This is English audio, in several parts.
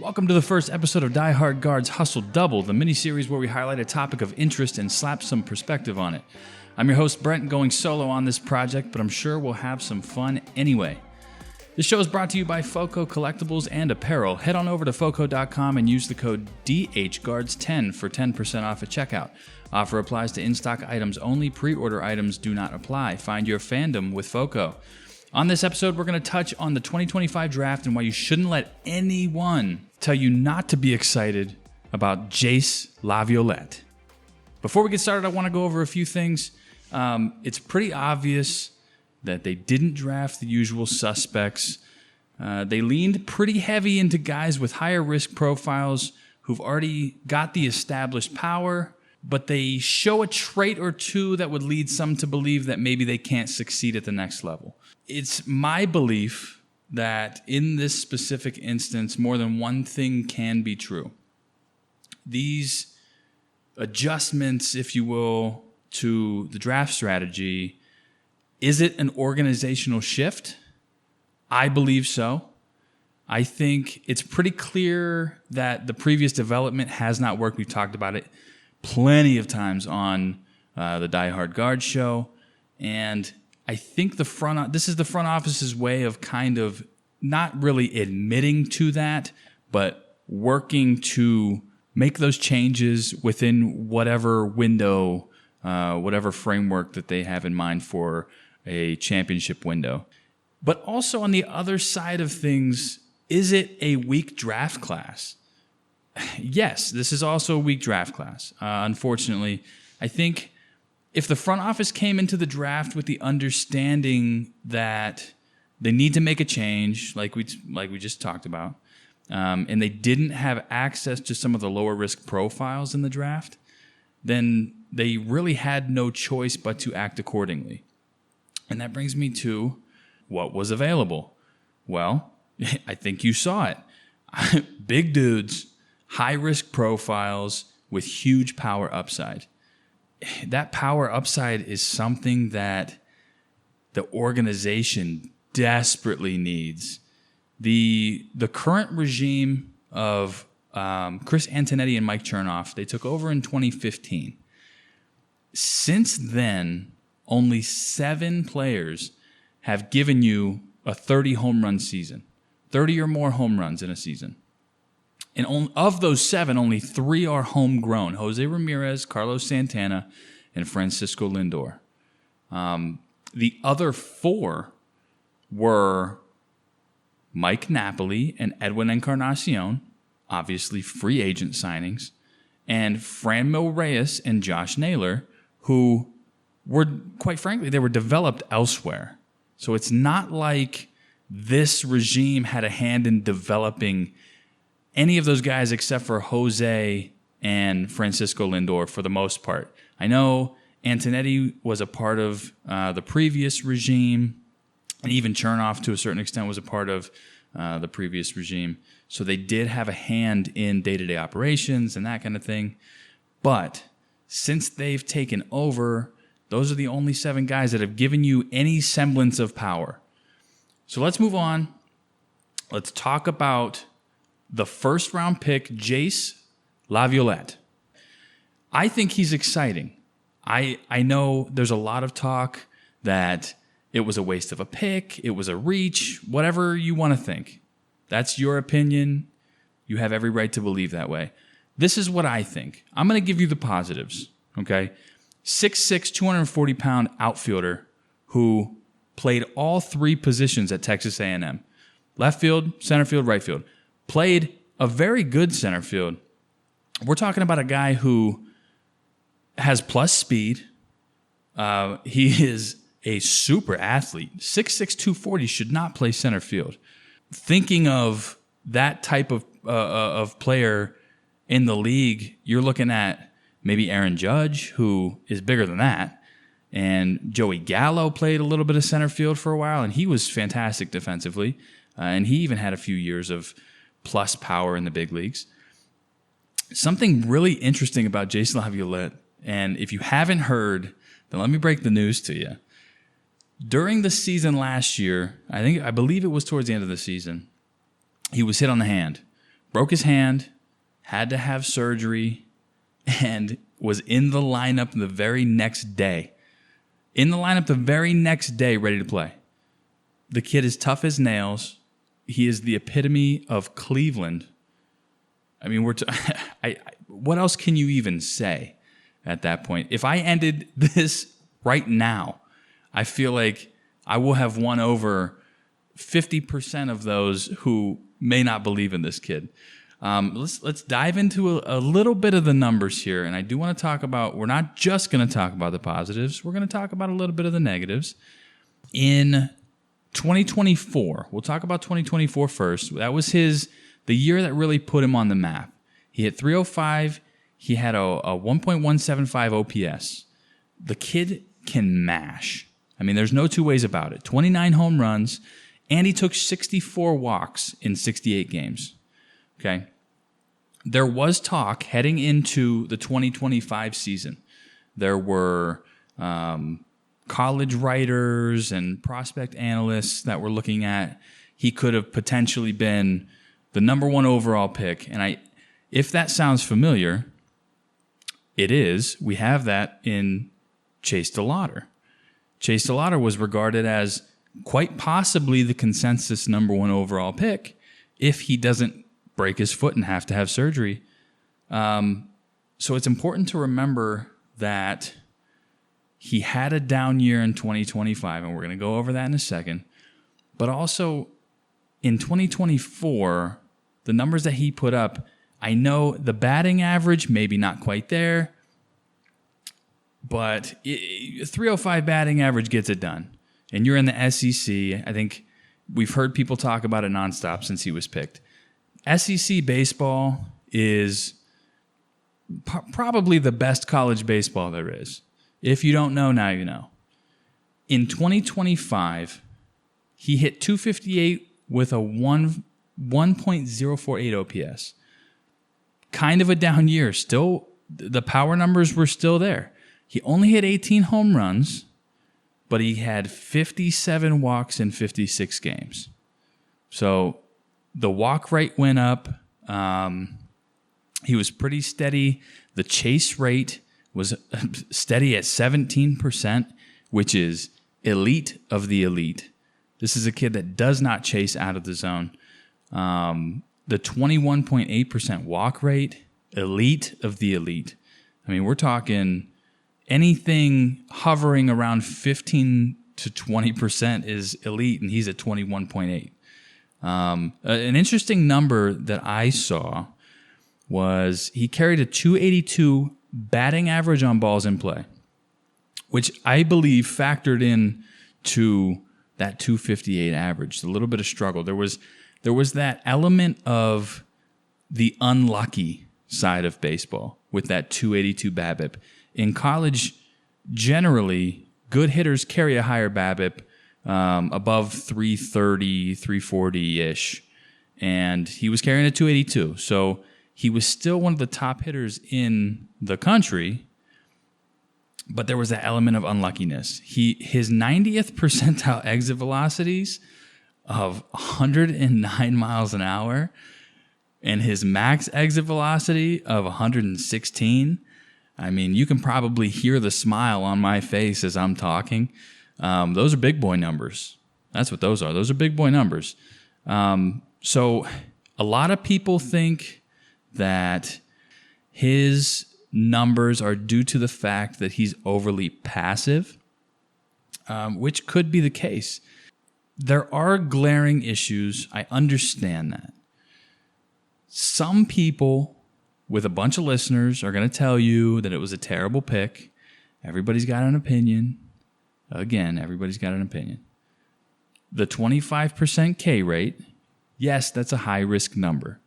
Welcome to the first episode of Die Hard Guards Hustle Double, the mini-series where we highlight a topic of interest and slap some perspective on it. I'm your host, Brent, going solo on this project, but I'm sure we'll have some fun anyway. This show is brought to you by FOCO Collectibles and Apparel. Head on over to FOCO.com and use the code DHGuards10 for 10% off at checkout. Offer applies to in-stock items only. Pre-order items do not apply. Find your fandom with FOCO. On this episode, we're going to touch on the 2025 draft and why you shouldn't let anyone tell you not to be excited about Jace Laviolette. Before we get started, I want to go over a few things. It's pretty obvious that they didn't draft the usual suspects. They leaned pretty heavy into guys with higher risk profiles who've already got the established power, but they show a trait or two that would lead some to believe that maybe they can't succeed at the next level. It's my belief that in this specific instance, more than one thing can be true. These adjustments, if you will, to the draft strategy, is it an organizational shift? I believe so. I think it's pretty clear that the previous development has not worked. We've talked about it plenty of times on the Die Hard Guards show. And I think this is the front office's way of kind of not really admitting to that, but working to make those changes within whatever window, whatever framework that they have in mind for a championship window. But also on the other side of things, is it a weak draft class? Yes, this is also a weak draft class. Unfortunately, I think if the front office came into the draft with the understanding that they need to make a change, like we just talked about, and they didn't have access to some of the lower risk profiles in the draft, then they really had no choice but to act accordingly. And that brings me to what was available. Well, I think you saw it. Big dudes, high risk profiles with huge power upside. That power upside is something that the organization desperately needs. The current regime of Chris Antonetti and Mike Chernoff, they took over in 2015. Since then, only 7 players have given you a 30 home run season, 30 or more home runs in a season. And of those 7, only 3 are homegrown: Jose Ramirez, Carlos Santana, and Francisco Lindor. The other 4 were Mike Napoli and Edwin Encarnacion, obviously free agent signings, and Franmil Reyes and Josh Naylor, who were, quite frankly, they were developed elsewhere. So it's not like this regime had a hand in developing any of those guys except for Jose and Francisco Lindor for the most part. I know Antonetti was a part of the previous regime, and even Chernoff to a certain extent was a part of the previous regime. So they did have a hand in day-to-day operations and that kind of thing. But since they've taken over, those are the only 7 guys that have given you any semblance of power. So let's move on. Let's talk about the first-round pick, Jace Laviolette. I think he's exciting. I know there's a lot of talk that it was a waste of a pick, it was a reach, whatever you want to think. That's your opinion. You have every right to believe that way. This is what I think. I'm going to give you the positives, okay? 6'6", 240-pound outfielder who played all 3 positions at Texas A&M. Left field, center field, right field. Played a very good center field. We're talking about a guy who has plus speed. He is a super athlete. 6'6", 240 should not play center field. Thinking of that type of player in the league, you're looking at maybe Aaron Judge, who is bigger than that. And Joey Gallo played a little bit of center field for a while, and he was fantastic defensively. And he even had a few years of plus power in the big leagues. Something really interesting about Jace Laviolette, and if you haven't heard, then let me break the news to you. During the season last year, I believe it was towards the end of the season, he was hit on the hand broke his hand, had to have surgery, and was in the lineup the very next day. In the lineup the very next day, ready to play. The kid is tough as nails. He is the epitome of Cleveland. I mean, what else can you even say at that point? If I ended this right now, I feel like I will have won over 50% of those who may not believe in this kid. Let's dive into a little bit of the numbers here. And I do want to talk about, we're not just going to talk about the positives. We're going to talk about a little bit of the negatives. In 2024, we'll talk about 2024 first. That was the year that really put him on the map. He hit 305. He had a 1.175 OPS. The kid can mash. I mean, there's no two ways about it. 29 home runs, and he took 64 walks in 68 games. Okay. There was talk heading into the 2025 season. There were college writers and prospect analysts that were looking at he could have potentially been the number 1 overall pick. And if that sounds familiar, it is. We have that in Chase DeLauter. Chase DeLauter was regarded as quite possibly the consensus number 1 overall pick if he doesn't break his foot and have to have surgery. So it's important to remember that he had a down year in 2025, and we're going to go over that in a second. But also in 2024, the numbers that he put up, I know the batting average, maybe not quite there, but 305 batting average gets it done. And you're in the SEC. I think we've heard people talk about it nonstop since he was picked. SEC baseball is probably the best college baseball there is. If you don't know, now you know. In 2025, he hit 258 with a 1.048 OPS. Kind of a down year. Still, the power numbers were still there. He only hit 18 home runs, but he had 57 walks in 56 games. So the walk rate went up. He was pretty steady. The chase rate was steady at 17%, which is elite of the elite. This is a kid that does not chase out of the zone. The 21.8% walk rate, elite of the elite. I mean, we're talking anything hovering around 15 to 20% is elite, and he's at 21.8. An interesting number that I saw was he carried a 282 batting average on balls in play, which I believe factored in to that 258 average. A little bit of struggle. There was that element of the unlucky side of baseball with that 282 BABIP. In college, generally, good hitters carry a higher BABIP, above 330, 340-ish, and he was carrying a 282. So he was still one of the top hitters in the country, but there was that element of unluckiness. His 90th percentile exit velocities of 109 miles an hour and his max exit velocity of 116. I mean, you can probably hear the smile on my face as I'm talking. Those are big boy numbers. That's what those are. Those are big boy numbers. So a lot of people think that his numbers are due to the fact that he's overly passive, which could be the case. There are glaring issues. I understand that. Some people with a bunch of listeners are going to tell you that it was a terrible pick. Everybody's got an opinion. Again, everybody's got an opinion. The 25% K rate, yes, that's a high-risk number.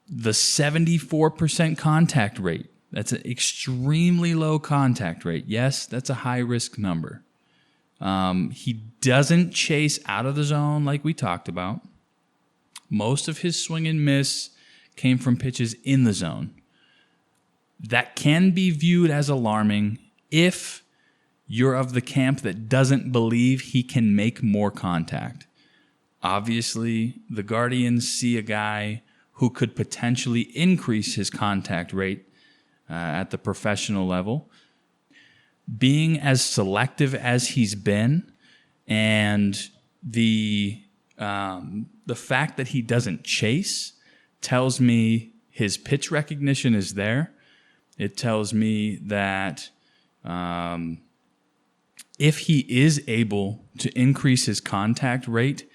The 74% contact rate, that's an extremely low contact rate. Yes, that's a high-risk number. He doesn't chase out of the zone like we talked about. Most of his swing and miss came from pitches in the zone. That can be viewed as alarming if you're of the camp that doesn't believe he can make more contact. Obviously, the Guardians see a guy who could potentially increase his contact rate at the professional level. Being as selective as he's been, and the fact that he doesn't chase tells me his pitch recognition is there. It tells me that if he is able to increase his contact rate,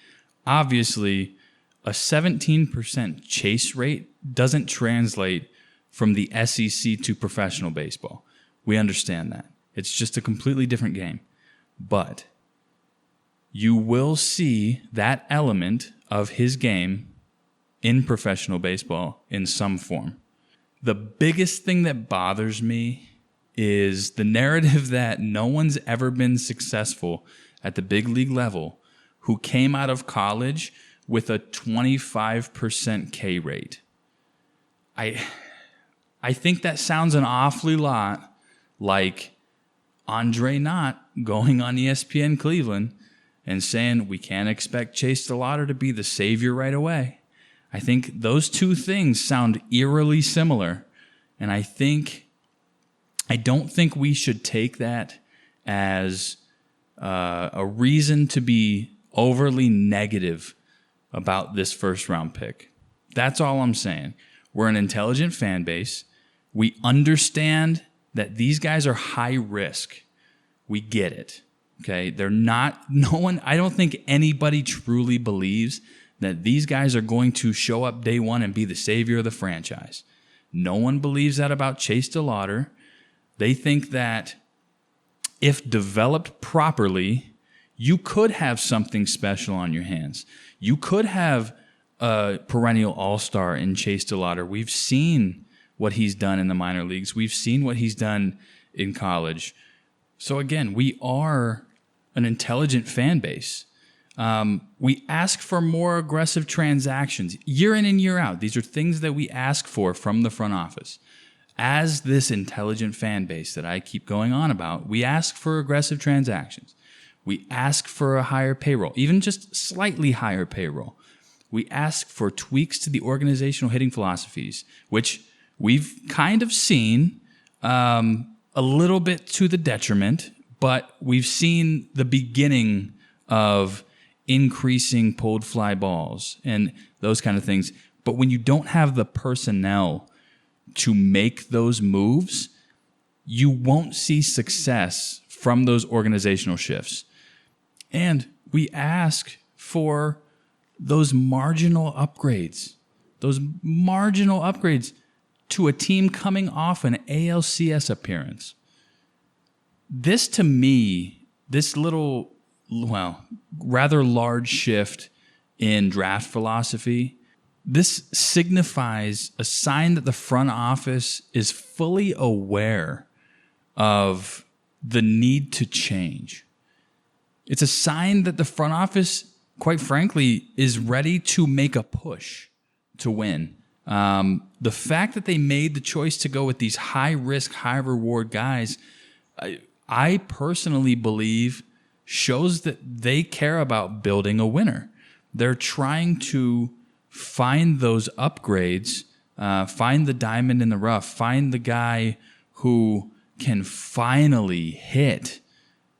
obviously a 17% chase rate doesn't translate from the SEC to professional baseball. We understand that. It's just a completely different game. But you will see that element of his game in professional baseball in some form. The biggest thing that bothers me is the narrative that no one's ever been successful at the big league level who came out of college with a 25% K rate. I think that sounds an awfully lot like Andre Knott going on ESPN Cleveland and saying we can't expect Chase DeLauter to be the savior right away. I think those two things sound eerily similar, and I don't think we should take that as a reason to be overly negative about this first-round pick. That's all I'm saying. We're an intelligent fan base. We understand that these guys are high risk. We get it. Okay? I don't think anybody truly believes that these guys are going to show up day one and be the savior of the franchise. No one believes that about Chase DeLauter. They think that if developed properly, you could have something special on your hands. You could have a perennial all-star in Chase DeLauter. We've seen what he's done in the minor leagues. We've seen what he's done in college. So again, we are an intelligent fan base. We ask for more aggressive transactions year in and year out. These are things that we ask for from the front office. As this intelligent fan base that I keep going on about, we ask for aggressive transactions. We ask for a higher payroll, even just slightly higher payroll. We ask for tweaks to the organizational hitting philosophies, which we've kind of seen a little bit to the detriment, but we've seen the beginning of increasing pulled fly balls and those kind of things. But when you don't have the personnel to make those moves, you won't see success from those organizational shifts. And we ask for those marginal upgrades to a team coming off an ALCS appearance. This, to me, this little, rather large shift in draft philosophy, this signifies a sign that the front office is fully aware of the need to change. It's a sign that the front office, quite frankly, is ready to make a push to win. The fact that they made the choice to go with these high-risk, high-reward guys, I personally believe shows that they care about building a winner. They're trying to find those upgrades, find the diamond in the rough, find the guy who can finally hit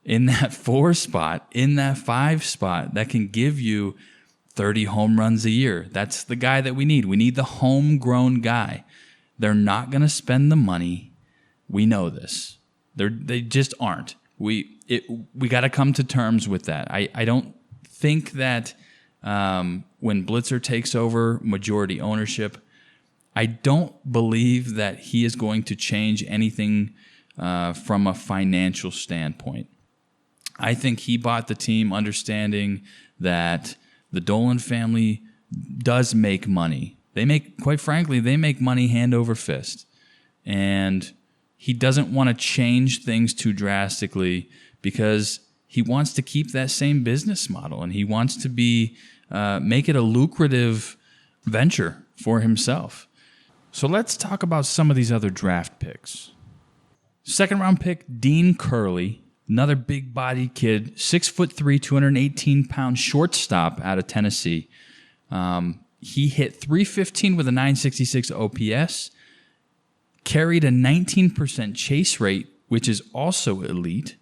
in that 4 spot, in that 5 spot, that can give you 30 home runs a year. That's the guy that we need. We need the homegrown guy. They're not going to spend the money. We know this. They just aren't. We got to come to terms with that. I don't think that when Blitzer takes over majority ownership, I don't believe that he is going to change anything from a financial standpoint. I think he bought the team understanding that the Dolan family does make money. Quite frankly, they make money hand over fist. And he doesn't want to change things too drastically because he wants to keep that same business model and he wants to make it a lucrative venture for himself. So let's talk about some of these other draft picks. Second round pick, Dean Curley, another big-bodied kid, 6'3", 218-pound shortstop out of Tennessee. He hit 315 with a 966 OPS, carried a 19% chase rate, which is also elite.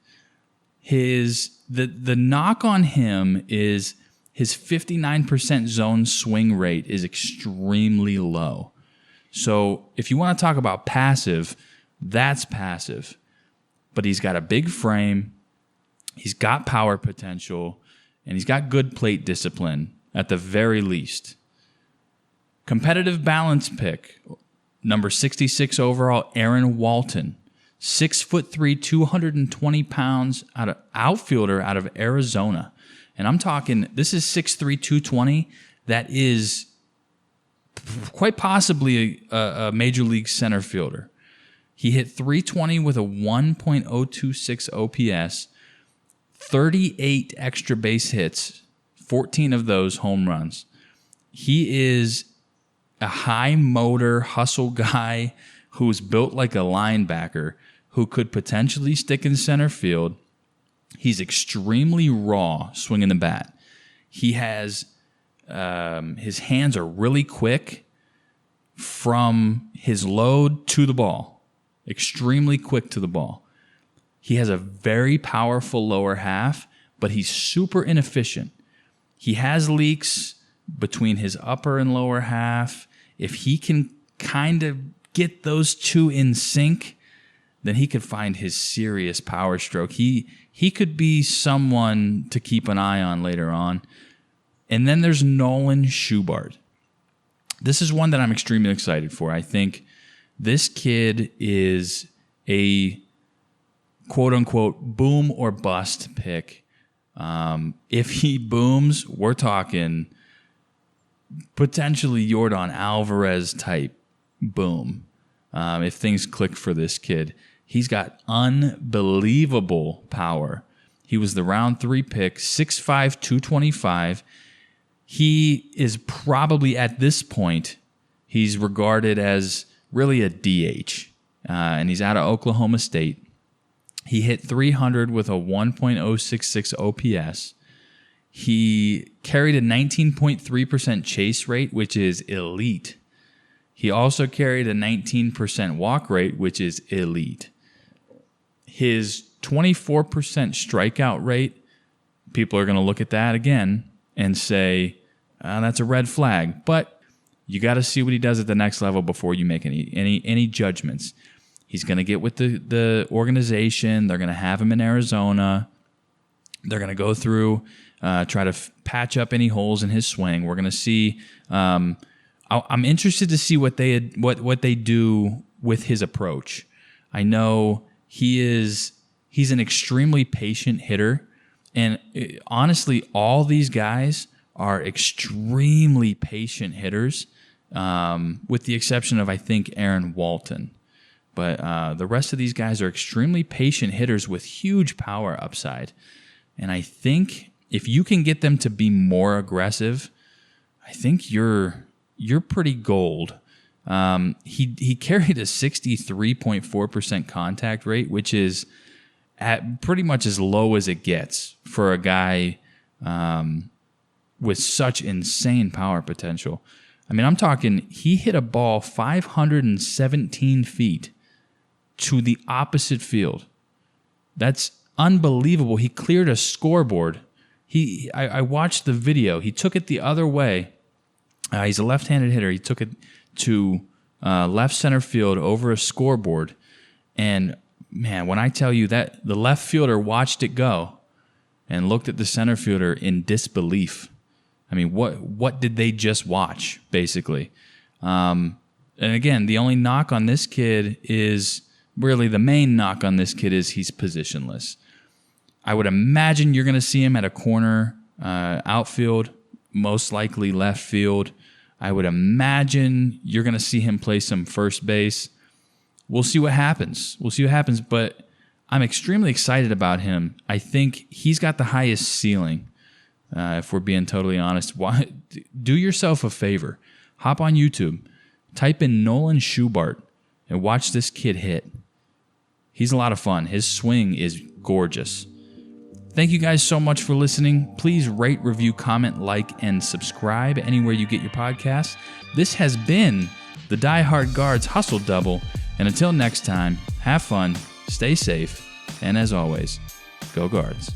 The knock on him is his 59% zone swing rate is extremely low. So if you want to talk about passive, that's passive. But he's got a big frame, he's got power potential, and he's got good plate discipline at the very least. Competitive balance pick, number 66 overall, Aaron Walton. 6'3", 220 pounds, outfielder out of Arizona. And I'm talking, this is 6'3", 220. That is quite possibly a major league center fielder. He hit 320 with a 1.026 OPS, 38 extra base hits, 14 of those home runs. He is a high motor hustle guy who's built like a linebacker who could potentially stick in center field. He's extremely raw swinging the bat. He has his hands are really quick from his load to the ball. Extremely quick to the ball. He has a very powerful lower half, but he's super inefficient. He has leaks between his upper and lower half. If he can kind of get those two in sync, then he could find his serious power stroke. He could be someone to keep an eye on later on. And then there's Nolan Schubart. This is one that I'm extremely excited for. I think this kid is a quote-unquote boom or bust pick. If he booms, we're talking potentially Yordan Alvarez type boom. If things click for this kid. He's got unbelievable power. He was the round 3 pick, 6'5", 225. He is probably at this point, he's regarded as really a DH. And he's out of Oklahoma State. He hit 300 with a 1.066 OPS. He carried a 19.3% chase rate, which is elite. He also carried a 19% walk rate, which is elite. His 24% strikeout rate, people are going to look at that again and say, that's a red flag. But you got to see what he does at the next level before you make any judgments. He's going to get with the organization. They're going to have him in Arizona. They're going to go through, try to patch up any holes in his swing. We're going to see. I'm interested to see what they do with his approach. I know he's an extremely patient hitter, and honestly, all these guys are extremely patient hitters, with the exception of I think Aaron Walton. But the rest of these guys are extremely patient hitters with huge power upside, and I think if you can get them to be more aggressive, I think you're pretty gold. He carried a 63.4% contact rate, which is at pretty much as low as it gets for a guy with such insane power potential. I mean, I'm talking he hit a ball 517 feet to the opposite field. That's unbelievable. He cleared a scoreboard. I watched the video. He took it the other way. He's a left-handed hitter. He took it to left center field over a scoreboard. And, man, when I tell you that the left fielder watched it go and looked at the center fielder in disbelief. I mean, what did they just watch, basically? And, again, the only knock on this kid is really the main knock on this kid is he's positionless. I would imagine you're going to see him at a corner outfield, most likely left field. I would imagine you're going to see him play some first base. We'll see what happens. But I'm extremely excited about him. I think he's got the highest ceiling, if we're being totally honest. Do yourself a favor. Hop on YouTube. Type in Nolan Schubart and watch this kid hit. He's a lot of fun. His swing is gorgeous. Thank you guys so much for listening. Please rate, review, comment, like, and subscribe anywhere you get your podcasts. This has been the Die Hard Guards Hustle Double. And until next time, have fun, stay safe, and as always, go Guards.